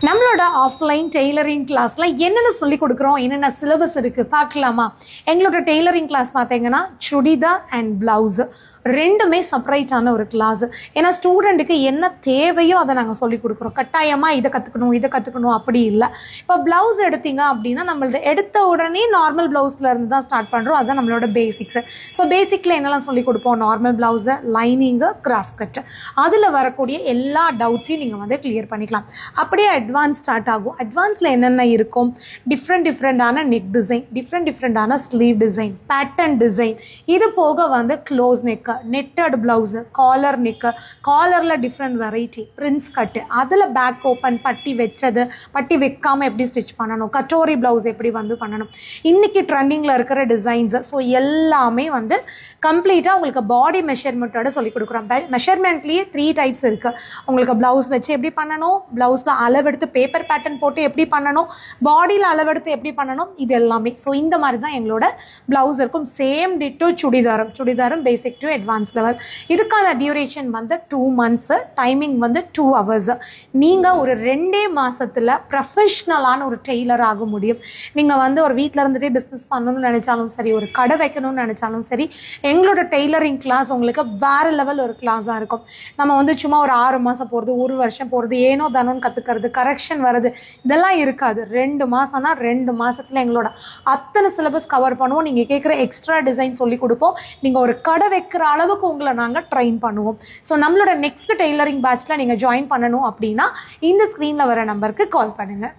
நம்மளோட offline tailoring கிளாஸில் என்னென்ன சொல்லி கொடுக்குறோம், என்னென்ன சிலபஸ் இருக்குது பார்க்கலாமா? எங்களோட டெய்லரிங் கிளாஸ் பார்த்தீங்கன்னா சுடிதார் அண்ட் ப்ளவுஸு ரெண்டுமே செப்பரேட்டான ஒரு கிளாஸ். ஏன்னா ஸ்டூடெண்ட்டுக்கு என்ன தேவையோ அதை நாங்கள் சொல்லிக் கொடுக்குறோம். கட்டாயமாக இதை கற்றுக்கணும் அப்படி இல்லை. இப்போ ப்ளவுஸ் எடுத்தீங்க அப்படின்னா நம்மளது எடுத்த உடனே நார்மல் ப்ளவுஸில் இருந்து தான் ஸ்டார்ட் பண்ணுறோம். அதுதான் நம்மளோட பேசிக்ஸு. ஸோ பேசிக்கில் என்னெல்லாம் சொல்லிக் கொடுப்போம்? நார்மல் ப்ளவுஸு, லைனிங்கு, கிராஸ் கட்டு, அதில் வரக்கூடிய எல்லா டவுட்ஸையும் நீங்கள் கிளியர் பண்ணிக்கலாம். அப்படியே அட்வான்ஸ் ஸ்டார்ட் ஆகும். அட்வான்ஸில் என்னென்ன இருக்கும்? டிஃப்ரெண்டான நெக் டிசைன், டிஃப்ரெண்டான ஸ்லீவ் டிசைன், பேட்டர்ன் டிசைன், இது போக close neck, netted blouse, collar neck, காலரில் டிஃப்ரெண்ட் வெரைட்டி, பிரின்ஸ் கட்டு, அதில் பேக் ஓப்பன், பட்டி வச்சது, பட்டி வைக்காமல் எப்படி ஸ்டிச் பண்ணணும், கட்டோரி பிளவுஸ் எப்படி பண்ணணும், இன்னைக்கு ட்ரெண்டிங்கில் இருக்கிற டிசைன்ஸ். ஸோ எல்லாமே கம்ப்ளீட்டாக உங்களுக்கு பாடி மெஷர்மெண்ட்டோட சொல்லிக் கொடுக்குறோம். மெஷர்மெண்ட்லேயே 3 டைப்ஸ் இருக்குது. உங்களுக்கு ப்ளவுஸ் வச்சு எப்படி பண்ணணும், ப்ளவுஸில் அளவெடுத்து பேப்பர் பேட்டர்ன் போட்டு எப்படி பண்ணணும், பாடியில் அளவெடுத்து எப்படி பண்ணணும், இது எல்லாமே. ஸோ இந்த மாதிரி தான் எங்களோட ப்ளவுஸ் இருக்கும். சேம் டிட்டோ சுடிதாரும் பேசிக் டு அட்வான்ஸ் லெவல். இதுக்கான டியூரேஷன் 2 months, டைமிங் 2 hours. நீங்கள் ஒரு 2 மாதத்தில் ப்ரொஃபஷ்னலான ஒரு டெய்லர் ஆக முடியும். நீங்கள் ஒரு வீட்டில் இருந்துகிட்டே பிஸ்னஸ் பண்ணணும்னு நினச்சாலும் சரி, ஒரு கடை வைக்கணும்னு நினச்சாலும் சரி, எங்களோட டெய்லரிங் கிளாஸ் உங்களுக்கு வேறு லெவல் ஒரு கிளாஸாக இருக்கும். நம்ம சும்மா ஒரு 6 மாதம் போகிறது, 1 வருஷம் போகிறது, ஏனோ தானோன்னு கற்றுக்கிறது, கரெக்ஷன் வருது, இதெல்லாம் இருக்காது. 2 மாதம்னா 2 மாதத்தில் எங்களோட அத்தனை சிலபஸ் கவர் பண்ணுவோம். நீங்கள் கேட்குற எக்ஸ்ட்ரா டிசைன் சொல்லி கொடுப்போம். நீங்கள் ஒரு கடை வைக்கிற அளவுக்கு உங்களை நாங்கள் ட்ரெயின் பண்ணுவோம். ஸோ நம்மளோட நெக்ஸ்ட் டெய்லரிங் பேட்ச்ல நீங்கள் ஜாயின் பண்ணணும் அப்படின்னா இந்த ஸ்க்ரீனில் வர நம்பருக்கு கால் பண்ணுங்கள்.